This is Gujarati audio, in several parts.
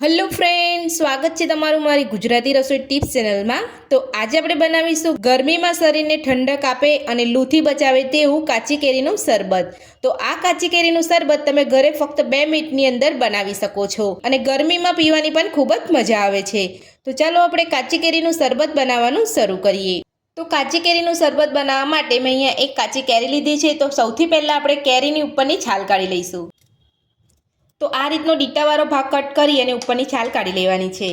હેલો ફ્રેન્ડ, સ્વાગત છે તમારું મારી ગુજરાતી રસોઈ ટિપ્સ ચેનલમાં। તો આજે આપણે બનાવીશું ગરમીમાં શરીરને ઠંડક આપે અને લૂથી બચાવે તેવું કાચી કેરીનું શરબત। તો આ કાચી કેરીનું શરબત તમે ઘરે ફક્ત 2 મિનિટની અંદર બનાવી શકો છો અને ગરમીમાં પીવાની પણ ખૂબ જ મજા આવે છે। તો ચાલો આપણે કાચી કેરીનું શરબત બનાવવાનું શરૂ કરીએ। તો કાચી કેરીનું શરબત બનાવવા માટે મેં અહીંયા એક કાચી કેરી લીધી છે। તો સૌથી પહેલાં આપણે કેરીની ઉપરની છાલ કાઢી લઈશું। તો આ રીતનો ડીટાવાળો ભાગ કટ કરી અને ઉપરની છાલ કાઢી લેવાની છે।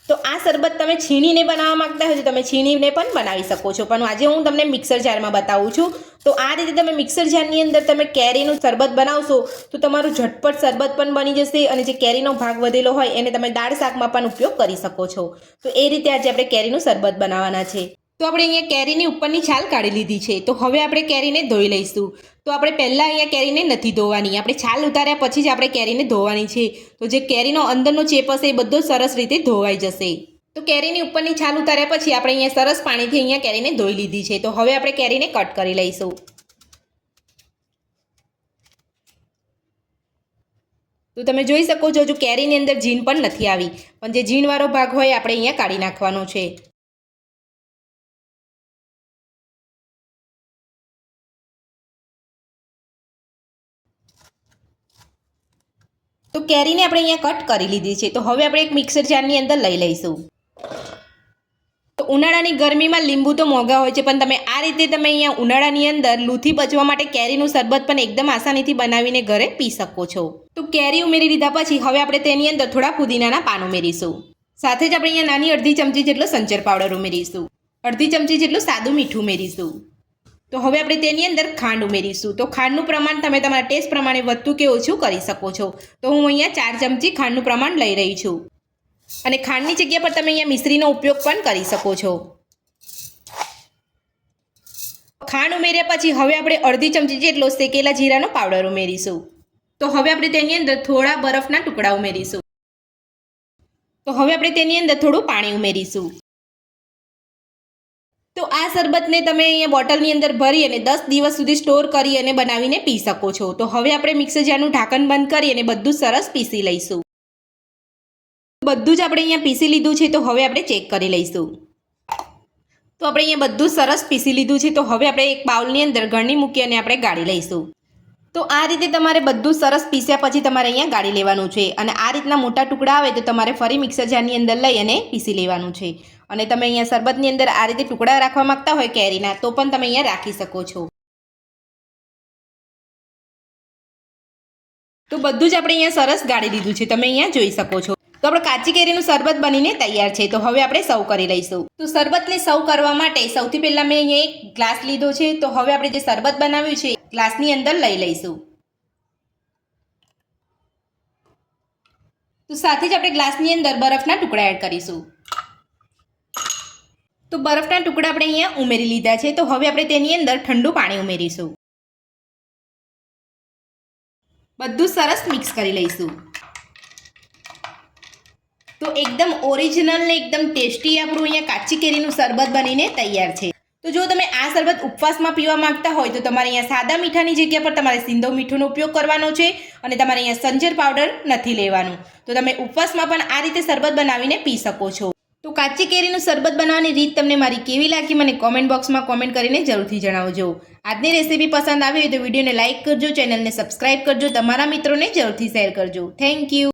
તો આ શરબત તમે છીણીને બનાવવા માંગતા હોય તો તમે છીણીને પણ બનાવી શકો છો, પણ આજે હું તમને મિક્સર જારમાં બતાવું છું। તો આ રીતે તમે મિક્સર જારની અંદર તમે કેરીનું શરબત બનાવશો તો તમારું ઝટપટ શરબત પણ બની જશે અને જે કેરીનો ભાગ વધેલો હોય એને તમે દાળ શાકમાં પણ ઉપયોગ કરી શકો છો। તો એ રીતે આજે આપણે કેરીનું શરબત બનાવવાના છે। તો આપણે અહીંયા કેરીની ઉપરની છાલ કાઢી લીધી છે। તો હવે આપણે કેરીને ધોઈ લઈશું। તો આપણે પહેલાં અહીંયા કેરીને નથી ધોવાની, આપણે છાલ ઉતાર્યા પછી જ આપણે કેરીને ધોવાની છે। તો જે કેરીનો અંદરનો ચેપ હશે એ બધો સરસ રીતે ધોવાઈ જશે। તો કેરીની ઉપરની છાલ ઉતાર્યા પછી આપણે અહીંયા સરસ પાણીથી અહીંયા કેરીને ધોઈ લીધી છે। તો હવે આપણે કેરીને કટ કરી લઈશું। તો તમે જોઈ શકો છો, જો કેરીની અંદર જીણ પણ નથી આવી, પણ જે જીણવાળો ભાગ હોય આપણે અહીંયા કાઢી નાખવાનો છે। તો કેરીને આપણે અહીંયા કટ કરી લીધી છે। તો હવે આપણે એક મિક્સર જારની અંદર લઈ લઈશું। તો ઉનાળાની ગરમીમાં લીંબુ તો મોંઘા હોય છે, પણ તમે આ રીતે તમે અહીંયા ઉનાળાની અંદર લૂથી બચવા માટે કેરીનું શરબત પણ એકદમ આસાનીથી બનાવીને ઘરે પી શકો છો। તો કેરી ઉમેરી લીધા પછી હવે આપણે તેની અંદર થોડા પુદીનાના પાન ઉમેરીશું। સાથે જ આપણે અહીંયા નાની અડધી ચમચી જેટલો સંચર પાવડર ઉમેરીશું, અડધી ચમચી જેટલું સાદું મીઠું ઉમેરીશું। તો હવે આપણે તેની અંદર ખાંડ ઉમેરીશું। તો ખાંડનું પ્રમાણ તમે તમારા ટેસ્ટ પ્રમાણે વધતું કે ઓછું કરી શકો છો। તો હું અહીંયા 4 ચમચી ખાંડનું પ્રમાણ લઈ રહી છું અને ખાંડની જગ્યા પર તમે અહીંયા મિશ્રીનો ઉપયોગ પણ કરી શકો છો। ખાંડ ઉમેર્યા પછી હવે આપણે અડધી ચમચી જેટલો શેકેલા જીરાનો પાવડર ઉમેરીશું। તો હવે આપણે તેની અંદર થોડા બરફના ટુકડા ઉમેરીશું। તો હવે આપણે તેની અંદર થોડું પાણી ઉમેરીશું। તો આ શરબતને તમે અહીંયા બોટલની અંદર ભરી અને 10 દિવસ સુધી સ્ટોર કરી અને બનાવીને પી શકો છો। તો હવે આપણે મિક્સર જારનું ઢાંકણ બંધ કરી અને બધું સરસ પીસી લઈશું। બધું જ આપણે અહીંયા પીસી લીધું છે। તો હવે આપણે ચેક કરી લઈશું। તો આપણે અહીંયા બધું સરસ પીસી લીધું છે। તો હવે આપણે એક બાઉલની અંદર ગળણી મૂકી અને આપણે ગાળી લઈશું। તો આ રીતે તમારે બધું સરસ પીસ્યા પછી તમારે અહીંયા ગાળી લેવાનું છે અને આ રીતના મોટા ટુકડા આવે તો તમારે ફરી મિક્સર જારની અંદર લઈ અને પીસી લેવાનું છે। અને તમે અહીંયા શરબતની અંદર આ રીતે ટુકડા રાખવા માંગતા હોય કેરીના તો પણ તમે અહીંયા રાખી શકો છો। તો બધું જ આપણે અહીંયા સરસ ગાળી દીધું છે, તમે અહીંયા જોઈ શકો છો। તો આપણે કાચી કેરીનું શરબત બનીને તૈયાર છે। તો હવે આપણે સર્વ કરી લઈશું। તો શરબતને સર્વ કરવા માટે સૌથી પહેલાં મેં અહીંયા એક ગ્લાસ લીધો છે। તો હવે આપણે જે શરબત બનાવ્યું છે ગ્લાસની અંદર લઈ લઈશું। તો સાથે જ આપણે ગ્લાસની અંદર બરફના ટુકડા એડ કરીશું। તો બરફના ટુકડા આપણે અહીંયા ઉમેરી લીધા છે। તો હવે આપણે તેની અંદર ઠંડુ પાણી ઉમેરીશું। બધું સરસ મિક્સ કરી લઈશું। તો એકદમ ઓરિજિનલ ને એકદમ ટેસ્ટી આપણું અહીંયા કાચી કેરીનું શરબત બનીને તૈયાર છે। તો જો તમે આ શરબત ઉપવાસમાં પીવા માંગતા હોય તો તમારે અહીંયા સાદા મીઠાની જગ્યા પર તમારે સિંધવ મીઠુંનો ઉપયોગ કરવાનો છે અને તમારે અહીંયા સંજર પાવડર નથી લેવાનું। તો તમે ઉપવાસમાં પણ આ રીતે શરબત બનાવીને પી શકો છો। તો કાચી કેરીનું શરબત બનાવવાની રીત તમને મારી કેવી લાગી મને કોમેન્ટ બોક્સમાં કોમેન્ટ કરીને જરૂરથી જણાવજો। આજની રેસીપી પસંદ આવી હોય તો વિડીયોને લાઇક કરજો, ચેનલને સબસ્ક્રાઇબ કરજો, તમારા મિત્રોને જરૂરથી શેર કરજો। Thank you.